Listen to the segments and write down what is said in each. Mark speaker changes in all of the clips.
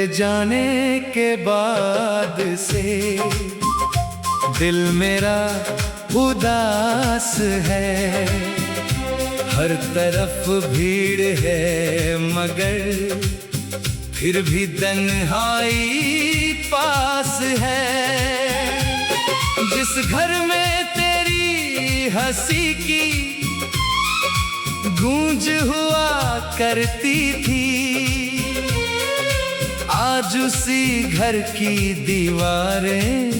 Speaker 1: जाने के बाद से दिल मेरा उदास है। हर तरफ भीड़ है मगर फिर भी तन्हाई पास है। जिस घर में तेरी हंसी की गूंज हुआ करती थी, आज उसी घर की दीवारें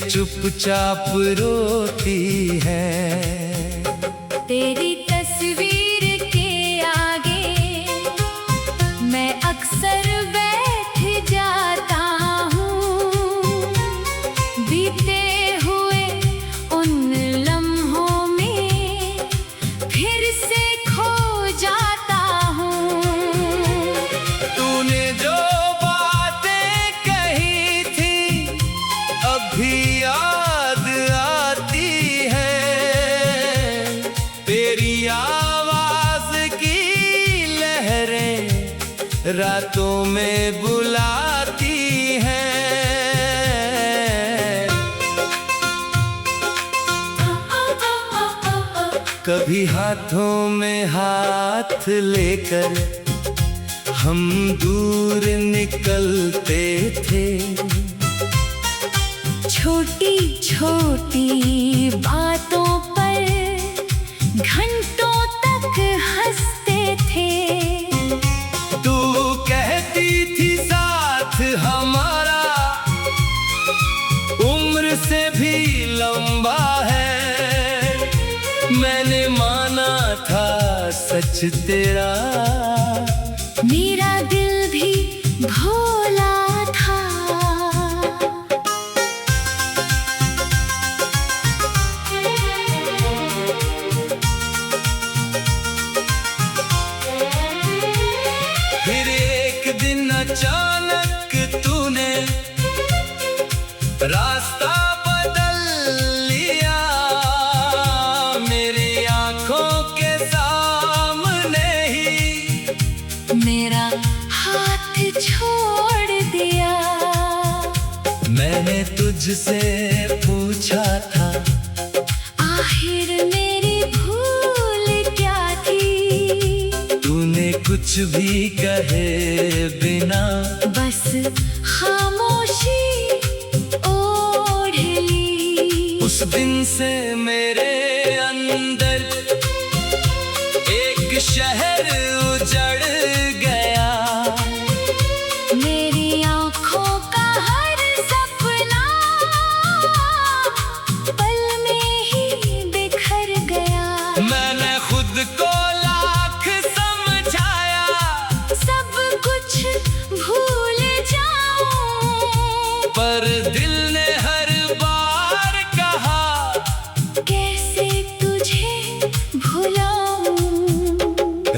Speaker 1: चुपचाप रोती हैं।
Speaker 2: तेरी तस्वीर के आगे मैं अक्सर बैठ जाता हूँ। बीते हुए उन लम्हों में फिर से खो जाता हूँ।
Speaker 1: तूने जो बातें कही थी अब भी याद आती है। तेरी आवाज की लहरें रातों में बुलाती हैं। कभी हाथों में हाथ लेकर हम दूर निकलते थे।
Speaker 2: छोटी छोटी बातों पर घंटों तक हंसते थे।
Speaker 1: तू कहती थी साथ हमारा उम्र से भी लंबा है। मैंने माना था सच तेरा,
Speaker 2: मेरा दिल भी भोला था।
Speaker 1: फिर एक दिन अचानक तूने रास्ता बदल लिया। मेरी आंखों के सामने ही
Speaker 2: मेरा हाथ छोड़ दिया।
Speaker 1: मैंने तुझसे पूछा था
Speaker 2: आखिर मेरी भूल क्या थी।
Speaker 1: तूने कुछ भी कहे बिना
Speaker 2: बस खामोशी ओढ़ ली।
Speaker 1: उस दिन से मेरे अंदर एक शहर उजड़ गया।
Speaker 2: मेरी आँखों का हर सपना पल में ही बिखर गया।
Speaker 1: मैंने खुद को लाख समझाया
Speaker 2: सब कुछ भूल जाऊं,
Speaker 1: पर दिल ने हर बार कहा
Speaker 2: कैसे तुझे भुलाऊं।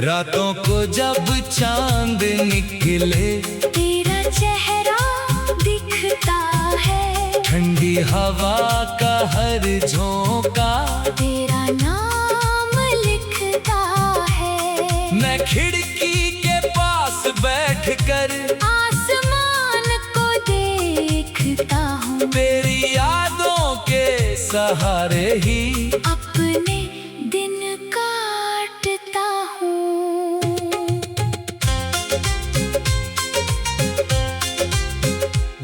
Speaker 1: रातों को जब चांद निकले
Speaker 2: तेरा चेहरा दिखता है।
Speaker 1: ठंडी हवा का हर झोंका
Speaker 2: तेरा नाम लिखता है।
Speaker 1: मैं खिड़की के पास बैठकर
Speaker 2: आसमान को देखता हूँ।
Speaker 1: तेरी यादों के सहारे ही
Speaker 2: अपने दिन काटता हूँ।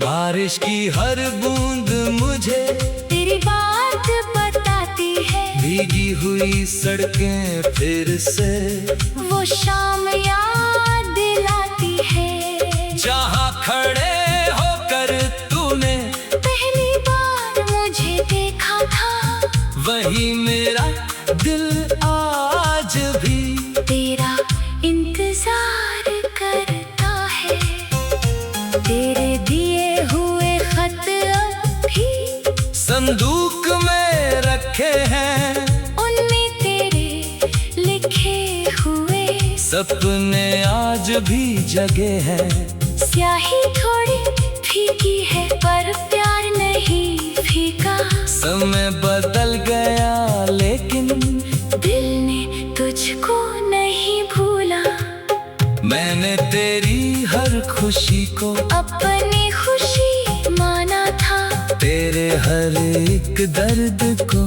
Speaker 1: बारिश की हर बूंद मुझे
Speaker 2: तेरी बात बताती है।
Speaker 1: भीगी हुई सड़कें फिर से
Speaker 2: वो शाम याद दिलाती है।
Speaker 1: जहाँ खड़े होकर तूने
Speaker 2: पहली बार मुझे देखा था।
Speaker 1: वही मेरा दिल आज भी
Speaker 2: तेरा इंतजार करता है। तेरे दिए हुए खत अब भी
Speaker 1: संदूक में रखे हैं।
Speaker 2: उनमें तेरे लिखे हुए
Speaker 1: सपने आज भी जगे हैं।
Speaker 2: स्याही थोड़ी फीकी है पर प्यार नहीं फीका।
Speaker 1: समय बदल गया लेकिन
Speaker 2: दिल ने तुझको नहीं भूला।
Speaker 1: मैंने तेरी हर खुशी एक दर्द को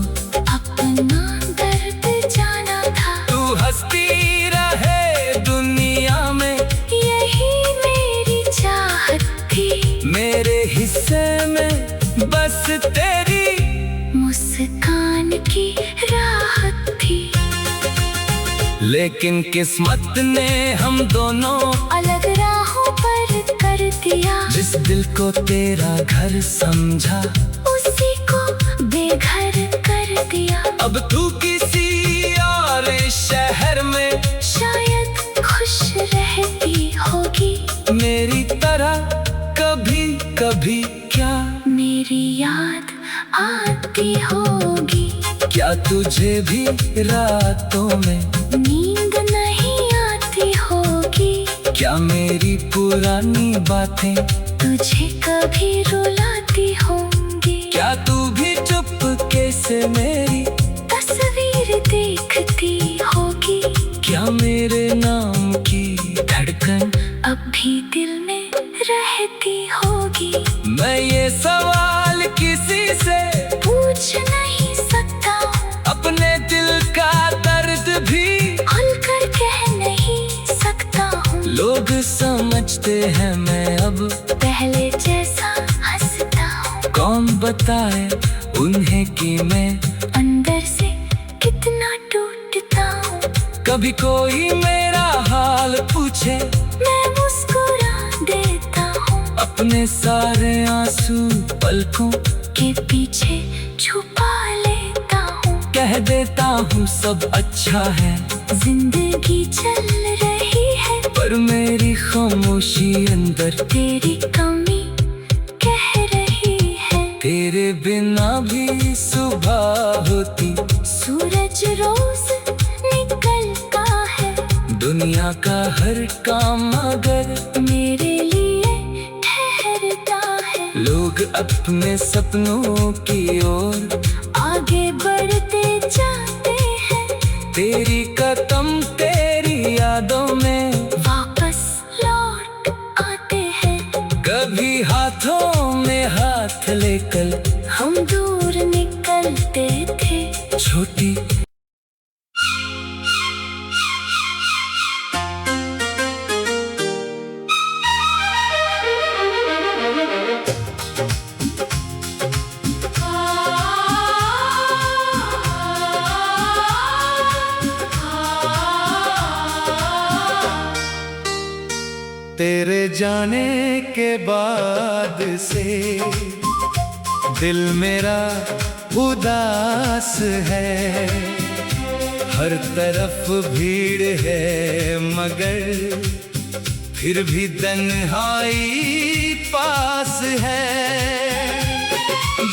Speaker 2: अपना दर्द जाना था।
Speaker 1: तू हंसती रहे दुनिया में,
Speaker 2: यही मेरी चाहत थी।
Speaker 1: मेरे हिस्से में बस तेरी
Speaker 2: मुस्कान की राहत थी।
Speaker 1: लेकिन किस्मत ने हम दोनों
Speaker 2: अलग राहों पर कर दिया।
Speaker 1: जिस दिल को तेरा घर समझा,
Speaker 2: उसी को बेघर कर दिया।
Speaker 1: अब तू किसी और शहर में
Speaker 2: शायद खुश रहती होगी।
Speaker 1: मेरी तरह कभी कभी क्या
Speaker 2: मेरी याद आती होगी।
Speaker 1: क्या तुझे भी रातों में
Speaker 2: नींद नहीं आती होगी।
Speaker 1: क्या मेरी पुरानी बातें
Speaker 2: तुझे कभी रुलाती होंगी।
Speaker 1: क्या तू भी चुपके से मेरी
Speaker 2: तस्वीर देखती होगी।
Speaker 1: क्या मेरे नाम की धड़कन
Speaker 2: अब भी दिल में रहती होगी।
Speaker 1: मैं ये सवाल किसी से
Speaker 2: पूछ नहीं सकता हूँ।
Speaker 1: अपने दिल का दर्द भी
Speaker 2: खुलकर कह नहीं सकता हूँ।
Speaker 1: लोग समझते हैं मैं अब
Speaker 2: पहले जैसा हंसता हूँ।
Speaker 1: कौन बताए उन्हें कि मैं
Speaker 2: अंदर से कितना टूटता हूँ।
Speaker 1: कभी कोई मेरा हाल पूछे,
Speaker 2: मैं मुस्कुरा देता हूँ।
Speaker 1: अपने सारे आंसू पलकों
Speaker 2: के पीछे छुपा लेता हूँ।
Speaker 1: कह देता हूँ सब अच्छा है,
Speaker 2: जिंदगी चल रही है।
Speaker 1: पर मेरी खामोशी अंदर
Speaker 2: तेरी कमी कह रही है।
Speaker 1: तेरे बिना भी सुबह होती,
Speaker 2: सूरज रोज निकलता है।
Speaker 1: दुनिया का हर काम अगर
Speaker 2: मेरे लिए ठहरता है।
Speaker 1: लोग अपने सपनों की ओर
Speaker 2: आगे बढ़ते जाते हैं।
Speaker 1: तेरी कदम तेरी यादों में
Speaker 2: वापस लौट आते हैं।
Speaker 1: कभी हाथों में हाथ लेकर
Speaker 2: हम दूर निकलते थे।
Speaker 1: छोटी तेरे जाने के बाद से दिल मेरा उदास है। हर तरफ भीड़ है मगर फिर भी तन्हाई पास है।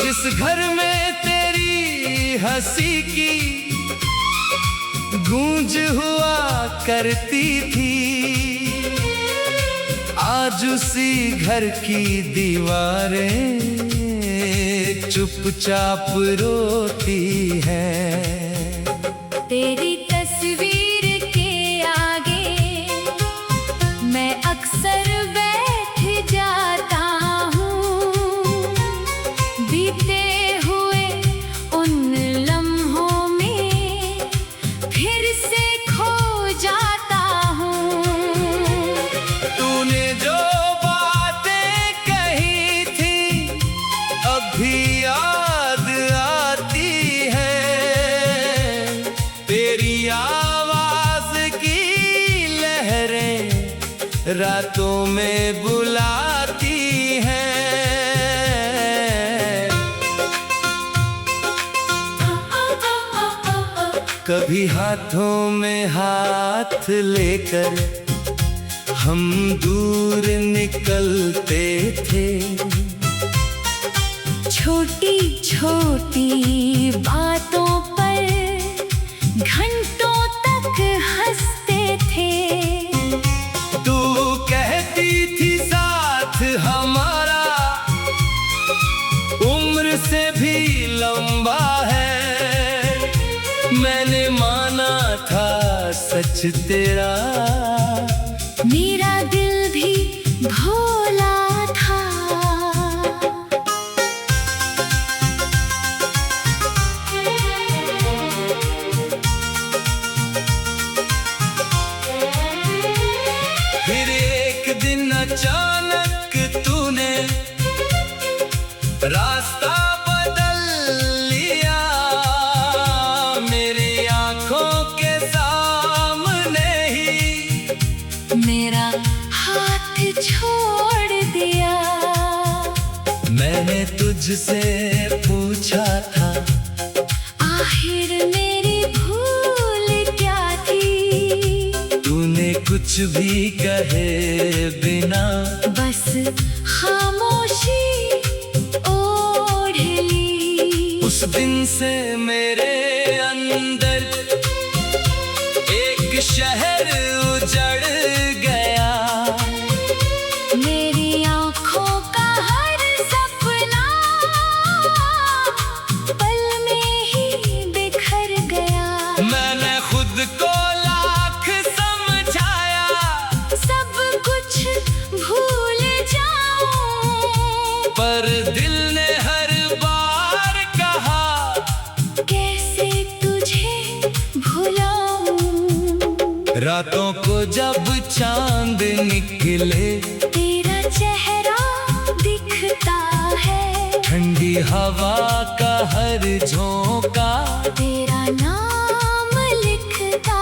Speaker 1: जिस घर में तेरी हंसी की गूंज हुआ करती थी, आज उसी घर की दीवारें चुपचाप रोती हैं।
Speaker 2: तेरी तस्वीर के आगे मैं अक्सर बैठ जाता हूँ। बीते हुए उन लम्हों में फिर से खो जाता हूँ।
Speaker 1: तूने जो बातें कही थी अब भी याद आती है। तेरी आवाज की लहरें रातों में बुलाती हैं। कभी हाथों में हाथ लेकर हम दूर निकलते थे।
Speaker 2: छोटी छोटी बातों पर घंटों तक हंसते थे।
Speaker 1: तू कहती थी साथ हमारा उम्र से भी लंबा है। मैंने माना था सच तेरा,
Speaker 2: मेरा दिल भी भोला था।
Speaker 1: अचानक तूने रास्ता बदल लिया, मेरी आंखों के सामने ही
Speaker 2: मेरा हाथ छोड़ दिया।
Speaker 1: मैंने तुझसे पूछा था,
Speaker 2: आखिर मेरी भूल क्या थी?
Speaker 1: तूने कुछ भी कहे बिना
Speaker 2: बस खामोशी ओढ़ ली।
Speaker 1: उस दिन से मेरे अंदर एक शहर उजड़ गया।
Speaker 2: मेरी आंखों का हर सपना पल में ही बिखर गया।
Speaker 1: मैंने खुद को लाख समझाया,
Speaker 2: सब कुछ भूल जाऊं,
Speaker 1: पर दिल ने हर बार कहा,
Speaker 2: कैसे तुझे भुलाऊं।
Speaker 1: रातों को जब चांद निकले,
Speaker 2: तेरा चेहरा दिखता है,
Speaker 1: ठंडी हवा का हर झोंका
Speaker 2: तेरा नाम लिखता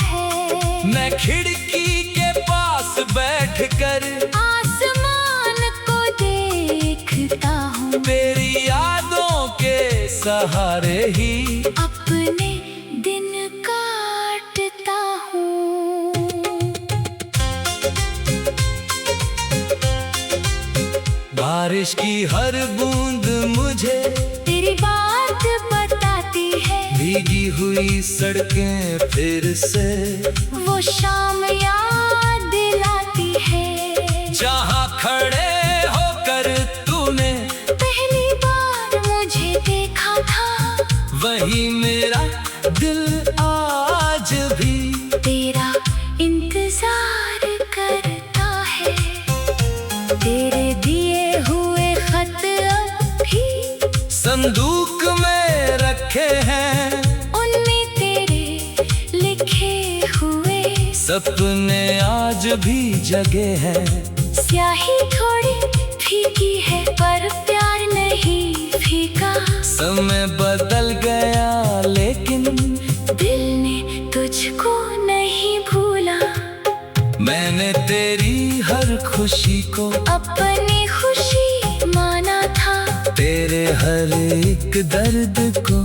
Speaker 2: है।
Speaker 1: मैं खिड़की के पास बैठकर
Speaker 2: आसमान को देखता हूँ,
Speaker 1: तेरी यादों के सहारे ही
Speaker 2: अपने दिन काटता हूँ।
Speaker 1: बारिश की हर बूंद मुझे
Speaker 2: तेरी बात बताती है,
Speaker 1: भीगी हुई सड़कें फिर से
Speaker 2: वो शाम याद दिलाती है,
Speaker 1: जहाँ खड़े होकर तूने
Speaker 2: पहली बार मुझे देखा था।
Speaker 1: वही मेरा दिल आज भी
Speaker 2: तेरा इंतजार करता है, तेरे दिए हुए खत अब भी
Speaker 1: संदूक में रखे हैं।
Speaker 2: उनमें तेरे लिखे हुए
Speaker 1: सपने आज भी जगे हैं।
Speaker 2: स्याही थोड़ी फीकी है पर प्यार नहीं फीका।
Speaker 1: समय बदल गया लेकिन
Speaker 2: दिल ने तुझको नहीं भूला।
Speaker 1: मैंने तेरी हर खुशी को
Speaker 2: अपनी खुशी माना था,
Speaker 1: तेरे हर एक दर्द को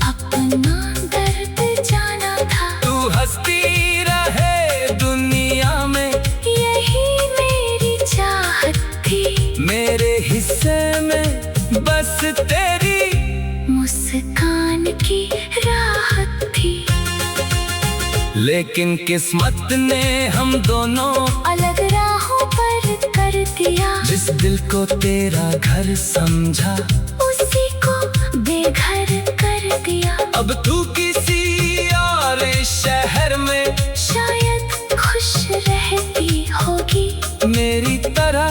Speaker 2: अपना दर्द जाना था।
Speaker 1: तू हंसती रहे दुनिया में,
Speaker 2: यही मेरी चाहत थी,
Speaker 1: मेरे हिस्से में बस तेरी
Speaker 2: मुस्कान की राहत थी।
Speaker 1: लेकिन किस्मत ने हम दोनों
Speaker 2: अलग राहों पर कर दिया,
Speaker 1: जिस दिल को तेरा घर समझा
Speaker 2: उसी को बेघर कर दिया।
Speaker 1: अब तू किसी और शहर में
Speaker 2: शायद खुश रहती होगी,
Speaker 1: मेरी तरह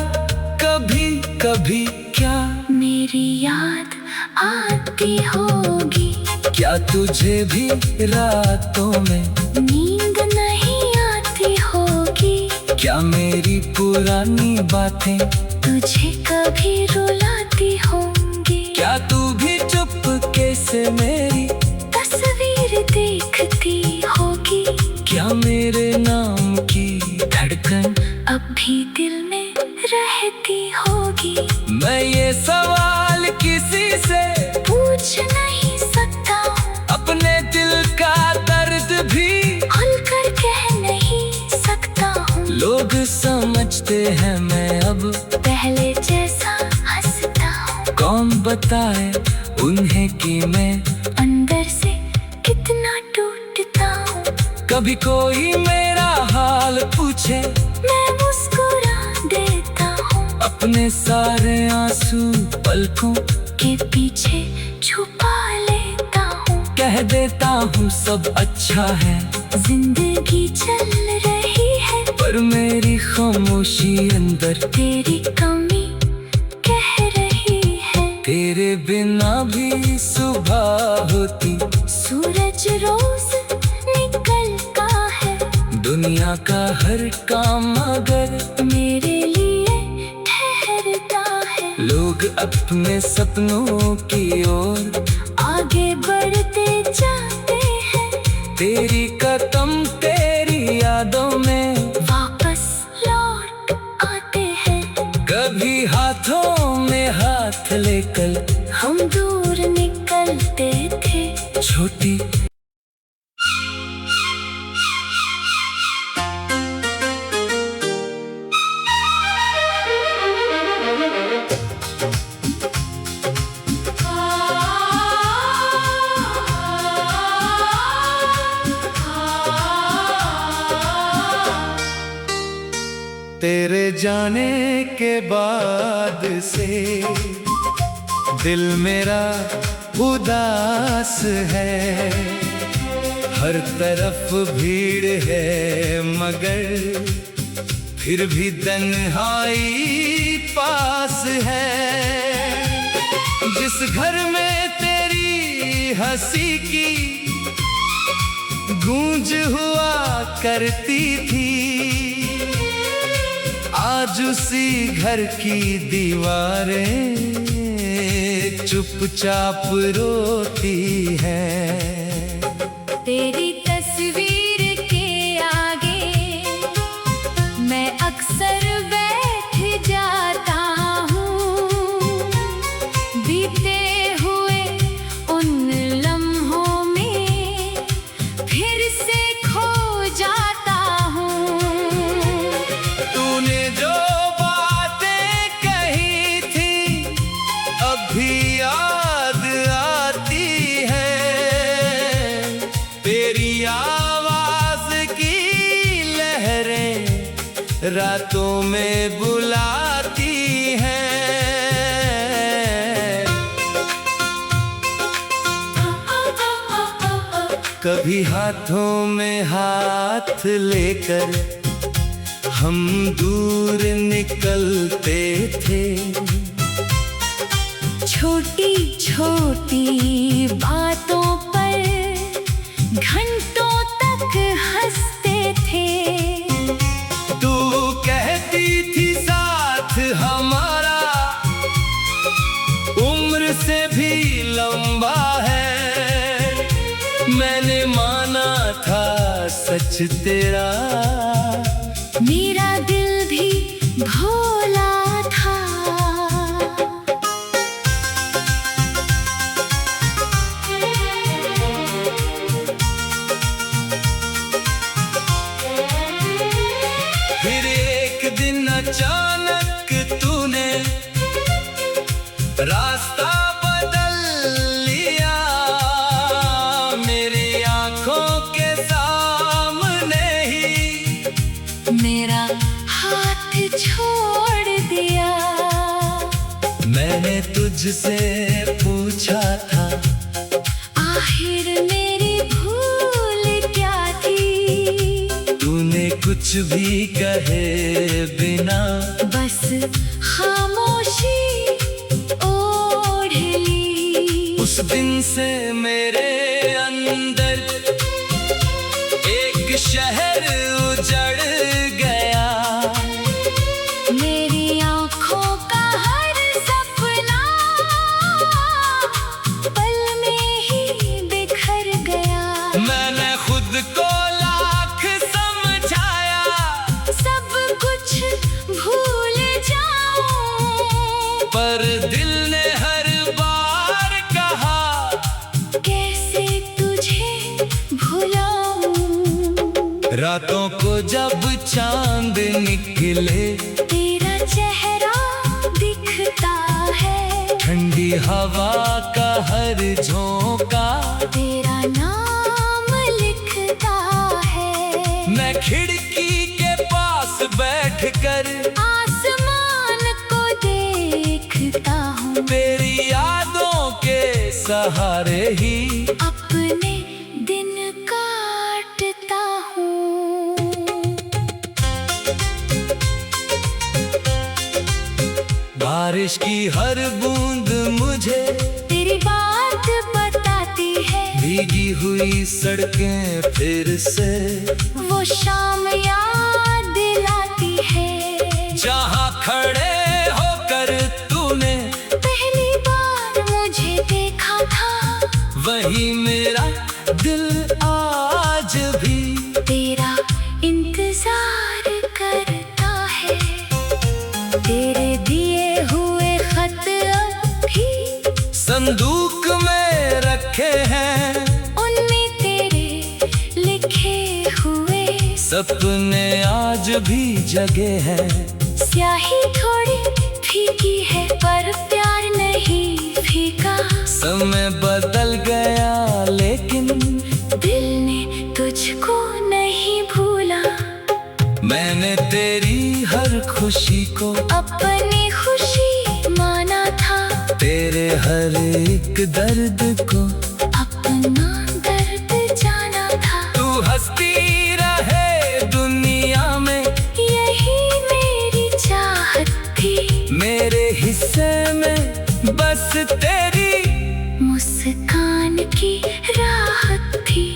Speaker 1: कभी कभी क्या
Speaker 2: मेरी याद आती होगी।
Speaker 1: क्या तुझे भी रातों में
Speaker 2: नींद नहीं आती होगी,
Speaker 1: क्या मेरी पुरानी बातें
Speaker 2: तुझे कभी रुलाती होंगी।
Speaker 1: क्या तू भी चुपके से मेरी
Speaker 2: तस्वीर देखती होगी,
Speaker 1: क्या मेरे नाम की धड़कन
Speaker 2: अब भी दिल में रहती होगी।
Speaker 1: मैं ये सवाल किसी से
Speaker 2: पूछ नहीं सकता हूँ,
Speaker 1: अपने दिल का दर्द भी
Speaker 2: खुलकर कह नहीं सकता हूँ।
Speaker 1: लोग समझते हैं मैं अब
Speaker 2: पहले जैसा हंसता हूँ,
Speaker 1: कौन बताए उन्हें कि मैं
Speaker 2: अंदर से कितना टूटता हूँ।
Speaker 1: कभी कोई मेरा हाल पूछे,
Speaker 2: मैं मुस्कुरा देता हूँ,
Speaker 1: अपने सारे आंसू पलकों
Speaker 2: के पीछे छुपा लेता हूँ।
Speaker 1: कह देता हूँ सब अच्छा है,
Speaker 2: जिंदगी चल रही है,
Speaker 1: पर मेरी खामोशी अंदर
Speaker 2: तेरी कमी कह रही है।
Speaker 1: तेरे बिना भी सुबह होती,
Speaker 2: सूरज रोज निकलता है,
Speaker 1: दुनिया का हर काम अगर
Speaker 2: मेरे लिए
Speaker 1: लोग अपने सपनों की ओर
Speaker 2: आगे बढ़ते जाते हैं,
Speaker 1: तेरी कदम तेरी यादों में
Speaker 2: वापस लौट आते हैं।
Speaker 1: कभी हाथों में हाथ लेकर
Speaker 2: हम दूर निकलते थे,
Speaker 1: छोटी तेरे जाने के बाद से दिल मेरा उदास है। हर तरफ भीड़ है मगर फिर भी तन्हाई पास है। जिस घर में तेरी हंसी की गूंज हुआ करती थी, आज उसी घर की दीवारें चुपचाप रोती हैं।
Speaker 2: तेरी तस्वीर के आगे मैं अक्सर बैठ जाता हूँ, बीते हुए उन लम्हों में फिर से खो जाता हूँ।
Speaker 1: तूने जो बातें कही थी अभी याद आती है। तेरी आवाज की लहरें रातों में बुलाती हैं। कभी हाथों में हाथ लेकर हम दूर निकलते थे,
Speaker 2: छोटी छोटी बातों पर घंटों तक हंसते थे।
Speaker 1: तू कहती थी साथ हमारा उम्र से भी लंबा है। मैंने माना था सच तेरा,
Speaker 2: मेरा दिल भी भोला था।
Speaker 1: फिर एक दिन अचानक तूने रास्ता बदल लिया। मेरी आंखों के सामने ही
Speaker 2: मेरा हाथ छोड़ दिया।
Speaker 1: मैंने तुझसे पूछा था
Speaker 2: आखिर मेरी भूल क्या थी।
Speaker 1: तूने कुछ भी कहे बिना
Speaker 2: बस खामोशी ओढ़ ली।
Speaker 1: उस दिन से मेरे अंदर एक शहर उजड़ गया।
Speaker 2: मेरी आँखों का हर सपना पल में ही बिखर गया।
Speaker 1: मैंने खुद को लाख समझाया,
Speaker 2: सब कुछ भूल जाऊं,
Speaker 1: पर दिल ने हर बार कहा
Speaker 2: कैसे तुझे भुलाऊं।
Speaker 1: रातों को जब चांद निकले
Speaker 2: तेरा चेहरा दिखता है,
Speaker 1: ठंडी हवा का हर झोंका
Speaker 2: तेरा नाम लिखता है।
Speaker 1: मैं खिड़की के पास बैठकर
Speaker 2: आसमान को देखता हूँ,
Speaker 1: तेरी यादों के सहारे ही
Speaker 2: अपने दिन काटता हूँ।
Speaker 1: बारिश की हर बूंद मुझे
Speaker 2: तेरी बात बताती है,
Speaker 1: भीगी हुई सड़कें फिर से
Speaker 2: वो शाम याद दिलाती है।
Speaker 1: जहाँ खड़े होकर तूने भी
Speaker 2: तेरा इंतजार करता है। तेरे दिए हुए खत अभी
Speaker 1: संदूक में रखे हैं,
Speaker 2: उनमें तेरे लिखे हुए
Speaker 1: सपने आज भी जगे हैं।
Speaker 2: स्याही थोड़ी फीकी है पर प्यार नहीं फीका।
Speaker 1: समय बदल गया लेकिन
Speaker 2: दिल ने तुझको नहीं भूला।
Speaker 1: मैंने तेरी हर खुशी को
Speaker 2: अपनी खुशी माना था।
Speaker 1: तेरे हर एक दर्द को
Speaker 2: अपना दर्द जाना था।
Speaker 1: तू हंसती रहे दुनिया में,
Speaker 2: यही मेरी चाहत थी।
Speaker 1: मेरे हिस्से में बस तेरी
Speaker 2: मुस्कान की राहत थी।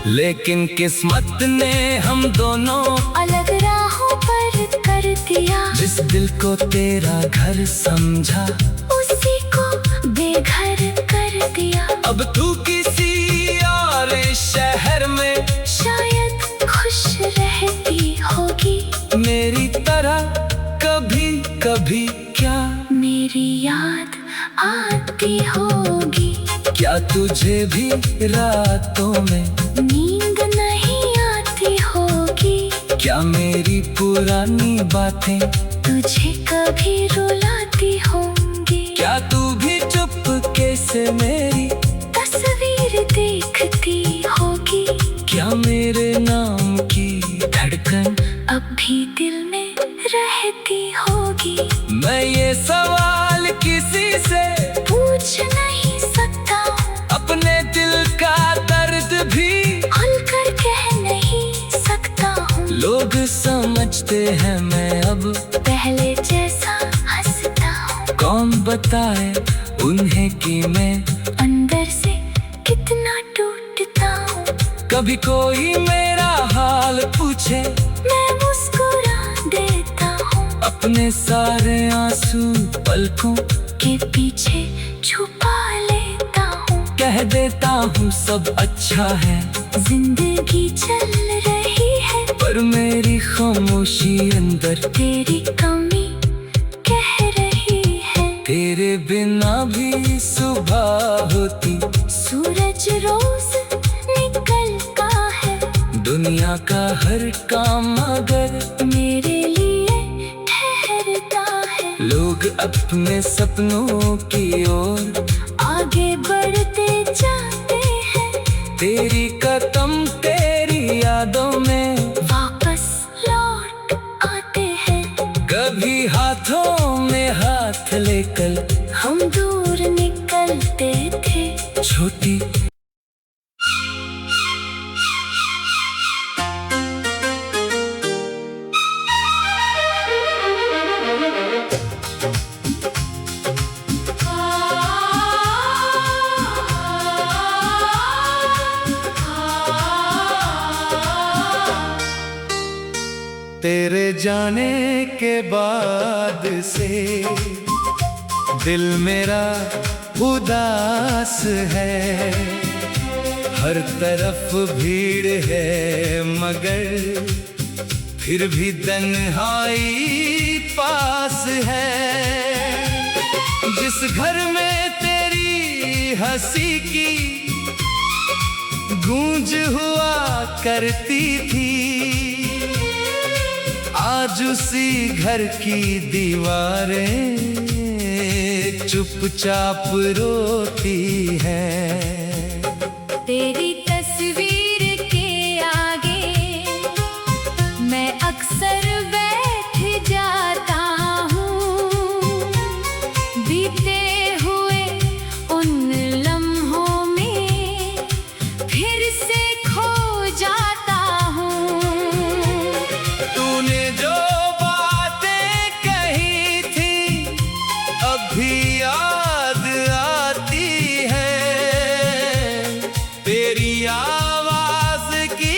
Speaker 1: लेकिन किस्मत ने हम दोनों
Speaker 2: अलग राहों पर कर दिया।
Speaker 1: जिस दिल को तेरा घर समझा
Speaker 2: उसी को बेघर कर दिया।
Speaker 1: अब तू किसी और शहर में
Speaker 2: शायद खुश रहती होगी
Speaker 1: मेरी तरह। कभी कभी क्या
Speaker 2: मेरी याद आती होगी।
Speaker 1: क्या तुझे भी रातों में
Speaker 2: नींद नहीं आती होगी।
Speaker 1: क्या मेरी पुरानी बातें
Speaker 2: तुझे कभी रुलाती होंगी।
Speaker 1: क्या तू भी चुपके से मेरी
Speaker 2: तस्वीर देखती होगी।
Speaker 1: क्या मेरे नाम की धड़कन
Speaker 2: अब भी दिल में रहती होगी।
Speaker 1: मैं ये सवाल किसी से
Speaker 2: पूछ नहीं सकता हूँ।
Speaker 1: अपने दिल का दर्द भी
Speaker 2: खुलकर कह नहीं सकता हूँ।
Speaker 1: लोग समझते हैं मैं अब
Speaker 2: पहले जैसा हंसता हूँ।
Speaker 1: कौन बताए उन्हें कि मैं
Speaker 2: अंदर से कितना टूटता हूँ।
Speaker 1: कभी कोई मेरा हाल पूछे
Speaker 2: मैं मुस्कुरा देता हूँ।
Speaker 1: अपने सारे आंसू पलकों
Speaker 2: के पीछे छुपा लेता हूँ।
Speaker 1: कह देता हूँ सब अच्छा है,
Speaker 2: जिंदगी चल रही है।
Speaker 1: पर मेरी खामोशी अंदर
Speaker 2: तेरी कमी कह रही है।
Speaker 1: तेरे बिना भी सुबह होती।
Speaker 2: सूरज रोज निकलता है।
Speaker 1: दुनिया का हर काम अगर
Speaker 2: मेरे लिए ठहरता है।
Speaker 1: लोग अपने सपनों की ओर
Speaker 2: आगे बढ़ते जाते हैं।
Speaker 1: तेरी कदम तेरी यादों में
Speaker 2: वापस लौट आते हैं।
Speaker 1: कभी हाथों में हाथ लेकर
Speaker 2: हम दूर निकलते थे।
Speaker 1: छोटी तेरे जाने के बाद से दिल मेरा उदास है। हर तरफ भीड़ है मगर फिर भी तन्हाई पास है। जिस घर में तेरी हंसी की गूंज हुआ करती थी, आज उसी घर की दीवारें चुपचाप रोती हैं।
Speaker 2: तेरी तस्वीर के आगे मैं अक्सर बैठ जाता हूँ। बीते हुए उन लम्हों में फिर से खो जाता हूँ।
Speaker 1: तूने जो बातें कही थी अब भी याद आती है। तेरी आवाज की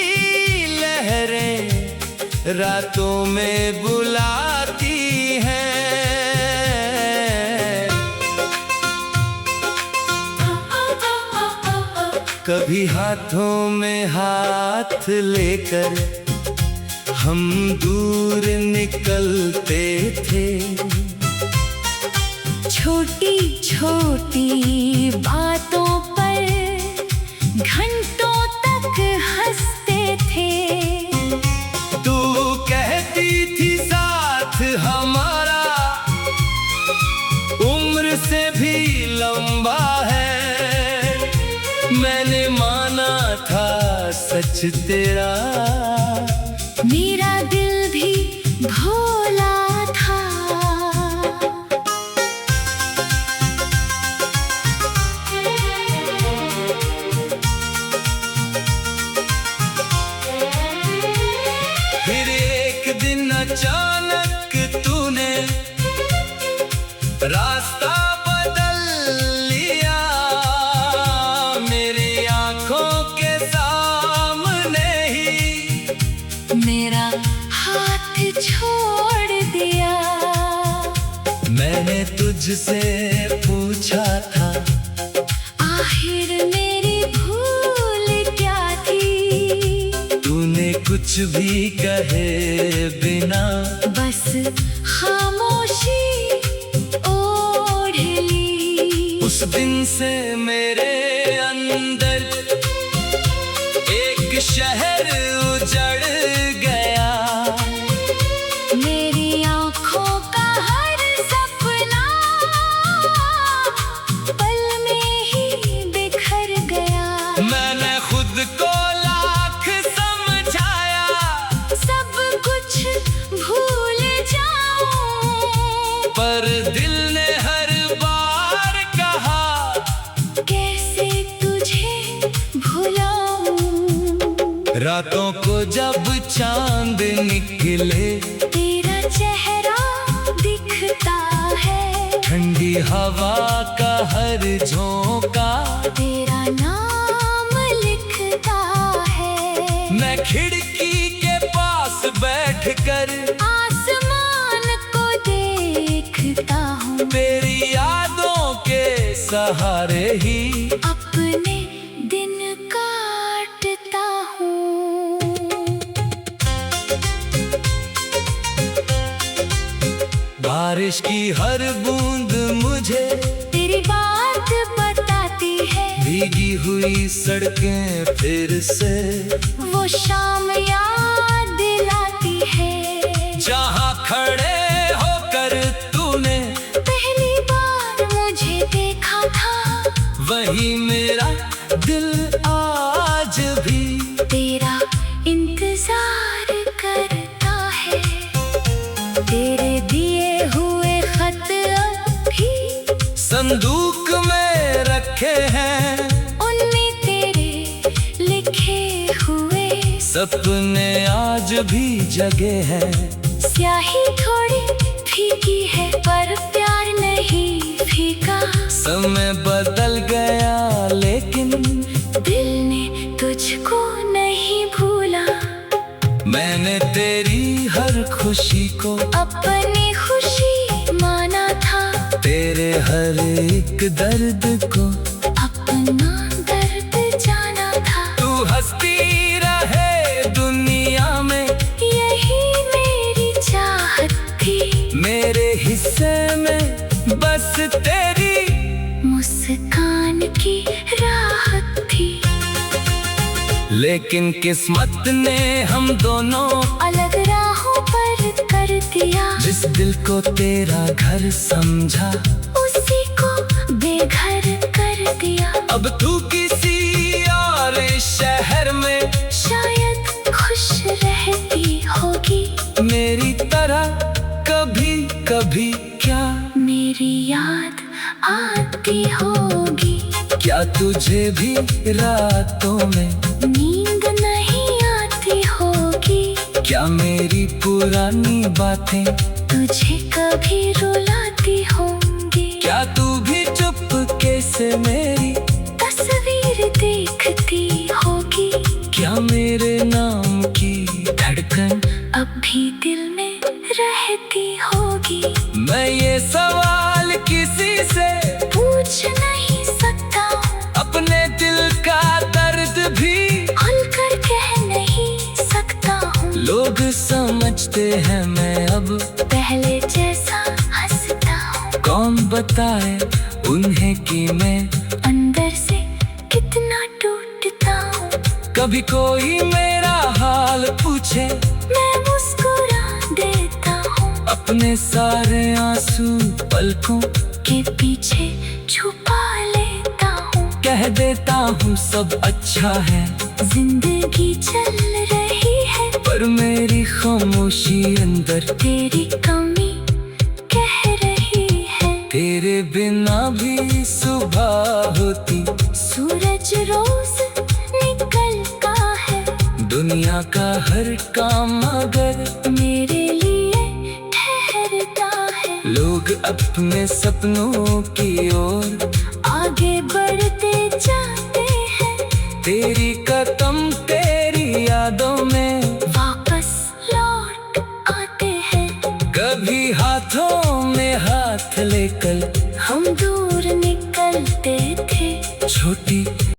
Speaker 1: लहरें रातों में बुलाती हैं। कभी हाथों में हाथ लेकर हम दूर निकलते थे।
Speaker 2: छोटी छोटी बातों पर घंटों तक हंसते थे।
Speaker 1: तू कहती थी साथ हमारा उम्र से भी लंबा है। मैंने माना था सच तेरा,
Speaker 2: मेरा दिल भी भोला था।
Speaker 1: फिर एक दिन अचानक तूने रास्ता बदल लिया। मेरी आंखों के सामने ही
Speaker 2: मेरा हाथ छोड़ दिया।
Speaker 1: मैंने तुझसे पूछा था,
Speaker 2: आखिर मेरी भूल क्या थी?
Speaker 1: तूने कुछ भी कहे बिना
Speaker 2: बस खामोशी ओढ़ ली।
Speaker 1: उस दिन से मेरे अंदर एक शहर उजड़ गया।
Speaker 2: मेरी आंखों का हर सपना पल में ही बिखर गया।
Speaker 1: मैंने खुद को लाख समझाया,
Speaker 2: सब कुछ भूल जाऊं,
Speaker 1: पर दिल ने हर बार कहा
Speaker 2: कैसे तुझे भुलाऊं।
Speaker 1: रातों को जब चांद निकले
Speaker 2: तेरा चेहरा दिखता है।
Speaker 1: ठंडी हवा का हर झोंका
Speaker 2: तेरा नाम लिखता है।
Speaker 1: मैं खिड़की के पास बैठकर
Speaker 2: आसमान को देखता हूँ,
Speaker 1: तेरी यादों के सहारे ही
Speaker 2: अपने दिन काटता हूँ।
Speaker 1: बारिश की हर बूंद मुझे
Speaker 2: तेरी बात बताती है।
Speaker 1: भीगी हुई सड़कें फिर से
Speaker 2: वो शाम याद दिलाती है,
Speaker 1: जहाँ खड़े होकर तूने
Speaker 2: पहली बार मुझे देखा था।
Speaker 1: वही मेरा दिल आज भी
Speaker 2: तेरा इंतजार करता है। तेरे दिए हुए खत अभी
Speaker 1: संदूक में रखे हैं।
Speaker 2: उनमें तेरे लिखे हुए
Speaker 1: सपने आज भी जगे हैं।
Speaker 2: स्याही थोड़ी फीकी है पर प्यार नहीं फीका।
Speaker 1: समय बदल गया लेकिन
Speaker 2: दिल ने तुझको नहीं भूला।
Speaker 1: मैंने तेरी हर खुशी को
Speaker 2: अपनी खुशी माना था।
Speaker 1: तेरे हर एक दर्द को
Speaker 2: अपना दर्द जाना था।
Speaker 1: तू हंसती रहे दुनिया में,
Speaker 2: यही मेरी चाहत थी।
Speaker 1: मेरे हिस्से में बस तेरी
Speaker 2: मुस्कान की राहत थी।
Speaker 1: लेकिन किस्मत ने हम दोनों
Speaker 2: अलग राहों पर कर दिया।
Speaker 1: जिस दिल को तेरा घर समझा
Speaker 2: उसी को बेघर कर दिया।
Speaker 1: अब तू किसी और शहर में
Speaker 2: शायद खुश रहती होगी।
Speaker 1: मेरी तरह कभी कभी क्या
Speaker 2: मेरी याद आती होगी।
Speaker 1: क्या तुझे भी रातों में
Speaker 2: नींद नहीं आती होगी।
Speaker 1: क्या मेरी पुरानी बातें
Speaker 2: तुझे कभी रुलाती होंगी।
Speaker 1: क्या तू भी चुपके से मेरी
Speaker 2: तस्वीर देखती होगी।
Speaker 1: क्या मेरे नाम की धड़कन
Speaker 2: अब भी दिल में रहती होगी।
Speaker 1: मैं ये सवाल किसी से
Speaker 2: पूछ नहीं सकता हूँ।
Speaker 1: अपने दिल का लोग समझते हैं मैं अब
Speaker 2: पहले जैसा हंसता हूँ।
Speaker 1: कौन बताए उन्हें कि मैं
Speaker 2: अंदर से कितना टूटता हूँ।
Speaker 1: कभी कोई मेरा हाल पूछे
Speaker 2: मैं मुस्कुरा देता हूँ।
Speaker 1: अपने सारे आंसू पलकों
Speaker 2: के पीछे छुपा लेता हूँ।
Speaker 1: कह देता हूँ सब अच्छा है,
Speaker 2: जिंदगी चल रही है,
Speaker 1: पर मेरी खामोशी अंदर
Speaker 2: तेरी कमी कह रही है।
Speaker 1: तेरे बिना भी सुबह होती,
Speaker 2: सूरज रोज निकलता है,
Speaker 1: दुनिया का हर काम अगर
Speaker 2: मेरे लिए ठहरता है।
Speaker 1: लोग अपने सपनों की ओर
Speaker 2: आगे बढ़ते जाते हैं,
Speaker 1: तेरी कदम